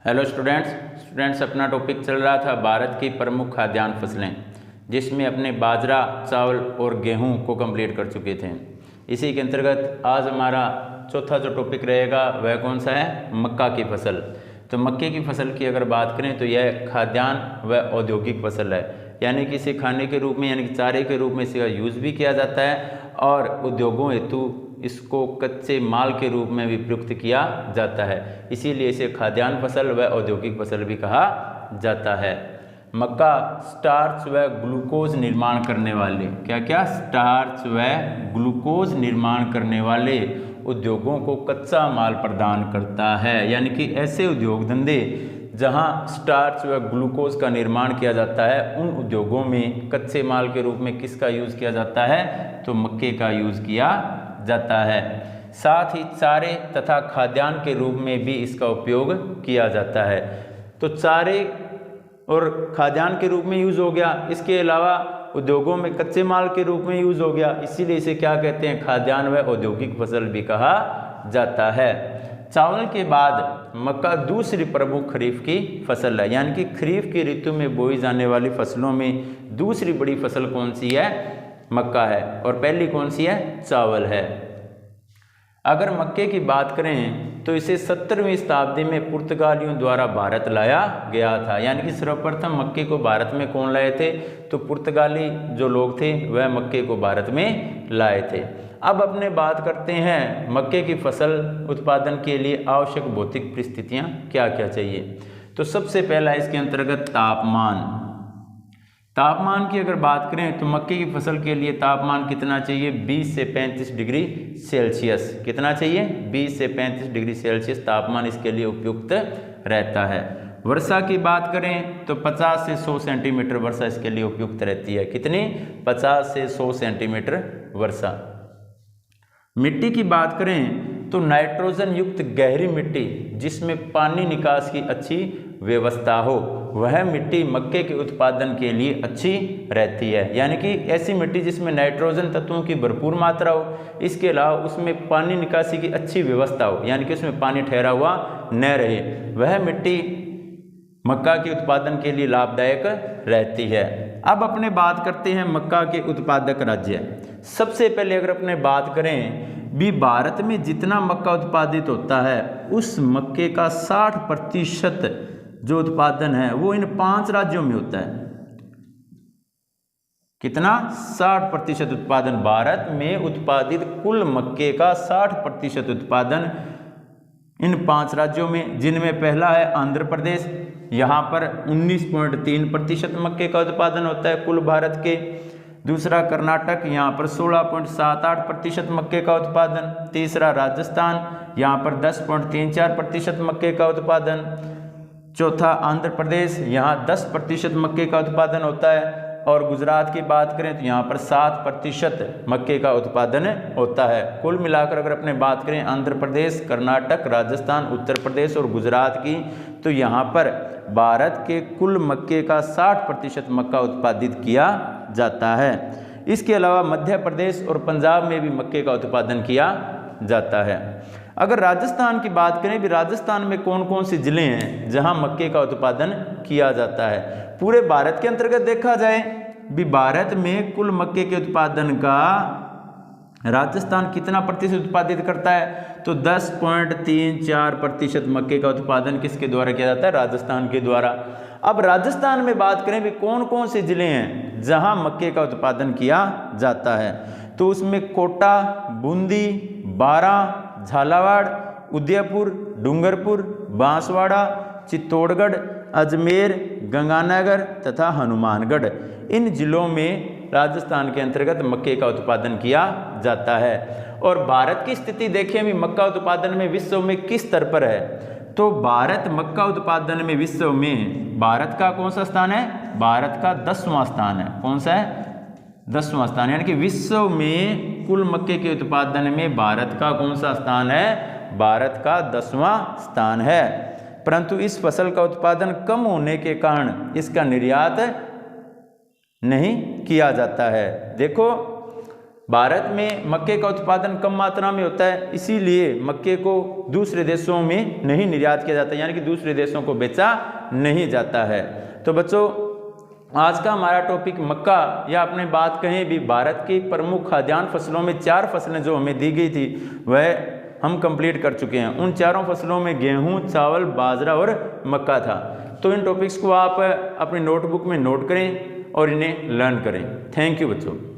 Hello students अपना topic चल रहा था भारत की प्रमुख खाद्यान्न फसलें, जिसमें अपने बाजरा, चावल और गेहूं को कंप्लीट कर चुके थे। इसी के अंतर्गत आज हमारा चौथा जो टॉपिक रहेगा वह कौन सा है, मक्का की फसल। तो मक्के की फसल की अगर बात करें तो यह खाद्यान्न व औद्योगिक फसल है, यानी कि इसे खाने के रूप में यानी कि चारे के रूप में इसका यूज़ भी किया जाता है और उद्योगों हेतु इसको कच्चे माल के रूप में भी प्रयुक्त किया जाता है। इसीलिए इसे खाद्यान्न फसल व औद्योगिक फसल भी कहा जाता है। मक्का स्टार्च व ग्लूकोज निर्माण करने वाले स्टार्च व ग्लूकोज निर्माण करने वाले उद्योगों को कच्चा माल प्रदान करता है, यानी कि ऐसे उद्योग धंधे जहां स्टार्च व ग्लूकोज का निर्माण किया जाता है उन उद्योगों में कच्चे माल के रूप में किसका यूज़ किया जाता है, तो मक्के का यूज़ किया जाता है। साथ ही चारे तथा खाद्यान्न के रूप में भी इसका उपयोग किया जाता है। तो चारे और खाद्यान्न के रूप में यूज़ हो गया, इसके अलावा उद्योगों में कच्चे माल के रूप में यूज़ हो गया, इसीलिए इसे क्या कहते हैं, खाद्यान्न व औद्योगिक फसल भी कहा जाता है। चावल के बाद मक्का दूसरी प्रमुख खरीफ की फसल है, यानी कि खरीफ की ऋतु में बोई जाने वाली फसलों में दूसरी बड़ी फसल कौन सी है, मक्का है, और पहली कौन सी है, चावल है। अगर मक्के की बात करें तो इसे 17वीं शताब्दी में पुर्तगालियों द्वारा भारत लाया गया था, यानी कि सर्वप्रथम मक्के को भारत में कौन लाए थे, तो पुर्तगाली जो लोग थे वह मक्के को भारत में लाए थे। अब अपने बात करते हैं मक्के की फसल उत्पादन के लिए आवश्यक भौतिक परिस्थितियां क्या क्या चाहिए। तो सबसे पहला इसके अंतर्गत तापमान की अगर बात करें तो मक्के की फसल के लिए तापमान कितना चाहिए, 20 से 35 डिग्री सेल्सियस। कितना चाहिए, 20 से 35 डिग्री सेल्सियस तापमान इसके लिए उपयुक्त रहता है। वर्षा की बात करें तो 50 से 100 सेंटीमीटर वर्षा इसके लिए उपयुक्त रहती है। कितनी, 50 से 100 सेंटीमीटर वर्षा। मिट्टी की बात करें तो नाइट्रोजन युक्त गहरी मिट्टी जिसमें पानी निकास की अच्छी व्यवस्था हो, वह मिट्टी मक्के के उत्पादन के लिए अच्छी रहती है, यानी कि ऐसी मिट्टी जिसमें नाइट्रोजन तत्वों की भरपूर मात्रा हो, इसके अलावा उसमें पानी निकासी की अच्छी व्यवस्था हो, यानी कि उसमें पानी ठहरा हुआ न रहे, वह मिट्टी मक्का के उत्पादन के लिए लाभदायक रहती है। अब अपने बात करते हैं मक्का के उत्पादक राज्य। सबसे पहले अगर अपने बात करें भी भारत में जितना मक्का उत्पादित होता है उस मक्के का 60% जो उत्पादन है वो इन 5 राज्यों में होता है। कितना, 60% उत्पादन भारत में उत्पादित कुल मक्के का 60% उत्पादन इन 5 राज्यों में, जिनमें पहला है आंध्र प्रदेश, यहाँ पर 19.3% मक्के का उत्पादन होता है कुल भारत के। दूसरा कर्नाटक, यहाँ पर 16.78% मक्के का उत्पादन। तीसरा राजस्थान, यहाँ पर 10.34% मक्के का उत्पादन। चौथा आंध्र प्रदेश, यहाँ 10% मक्के का उत्पादन होता है। और गुजरात की बात करें तो यहाँ पर 7% मक्के का उत्पादन होता है। कुल मिलाकर अगर अपने बात करें आंध्र प्रदेश, कर्नाटक, राजस्थान, उत्तर प्रदेश और गुजरात की, तो यहाँ पर भारत के कुल मक्के का 60% मक्का उत्पादित किया जाता है। इसके अलावा मध्य प्रदेश और पंजाब में भी मक्के का उत्पादन किया जाता है। अगर राजस्थान की बात करें भी राजस्थान में कौन कौन से ज़िले हैं जहां मक्के का उत्पादन किया जाता है, पूरे भारत के अंतर्गत देखा जाए भी भारत में कुल मक्के के उत्पादन का राजस्थान कितना प्रतिशत उत्पादित करता है, तो 10.34% मक्के का उत्पादन किसके द्वारा किया जाता है, राजस्थान के द्वारा। अब राजस्थान में बात करें भी कौन कौन से ज़िले हैं जहां मक्के का उत्पादन किया जाता है, तो उसमें कोटा, बूंदी, बारां, झालावाड़, उदयपुर, डूंगरपुर, बांसवाड़ा, चित्तौड़गढ़, अजमेर, गंगानगर तथा हनुमानगढ़, इन जिलों में राजस्थान के अंतर्गत मक्के का उत्पादन किया जाता है। और भारत की स्थिति देखें भी मक्का उत्पादन में विश्व में किस स्तर पर है, तो भारत मक्का उत्पादन में विश्व में भारत का कौन सा स्थान है, भारत का 10वां स्थान है। कौन सा है, 10वां स्थान, यानी कि विश्व में कुल मक्के के उत्पादन में भारत का कौन सा स्थान है, भारत का 10वां स्थान है। परंतु इस फसल का उत्पादन कम होने के कारण इसका निर्यात नहीं किया जाता है। देखो भारत में मक्के का उत्पादन कम मात्रा में होता है, इसीलिए मक्के को दूसरे देशों में नहीं निर्यात किया जाता, यानी कि दूसरे देशों को बेचा नहीं जाता है। तो बच्चों, आज का हमारा टॉपिक मक्का, या आपने बात कहीं भी भारत की प्रमुख खाद्यान्न फसलों में 4 फसलें जो हमें दी गई थी वह हम कंप्लीट कर चुके हैं। उन चारों फसलों में गेहूं, चावल, बाजरा और मक्का था। तो इन टॉपिक्स को आप अपनी नोटबुक में नोट करें और इन्हें लर्न करें। थैंक यू बच्चों।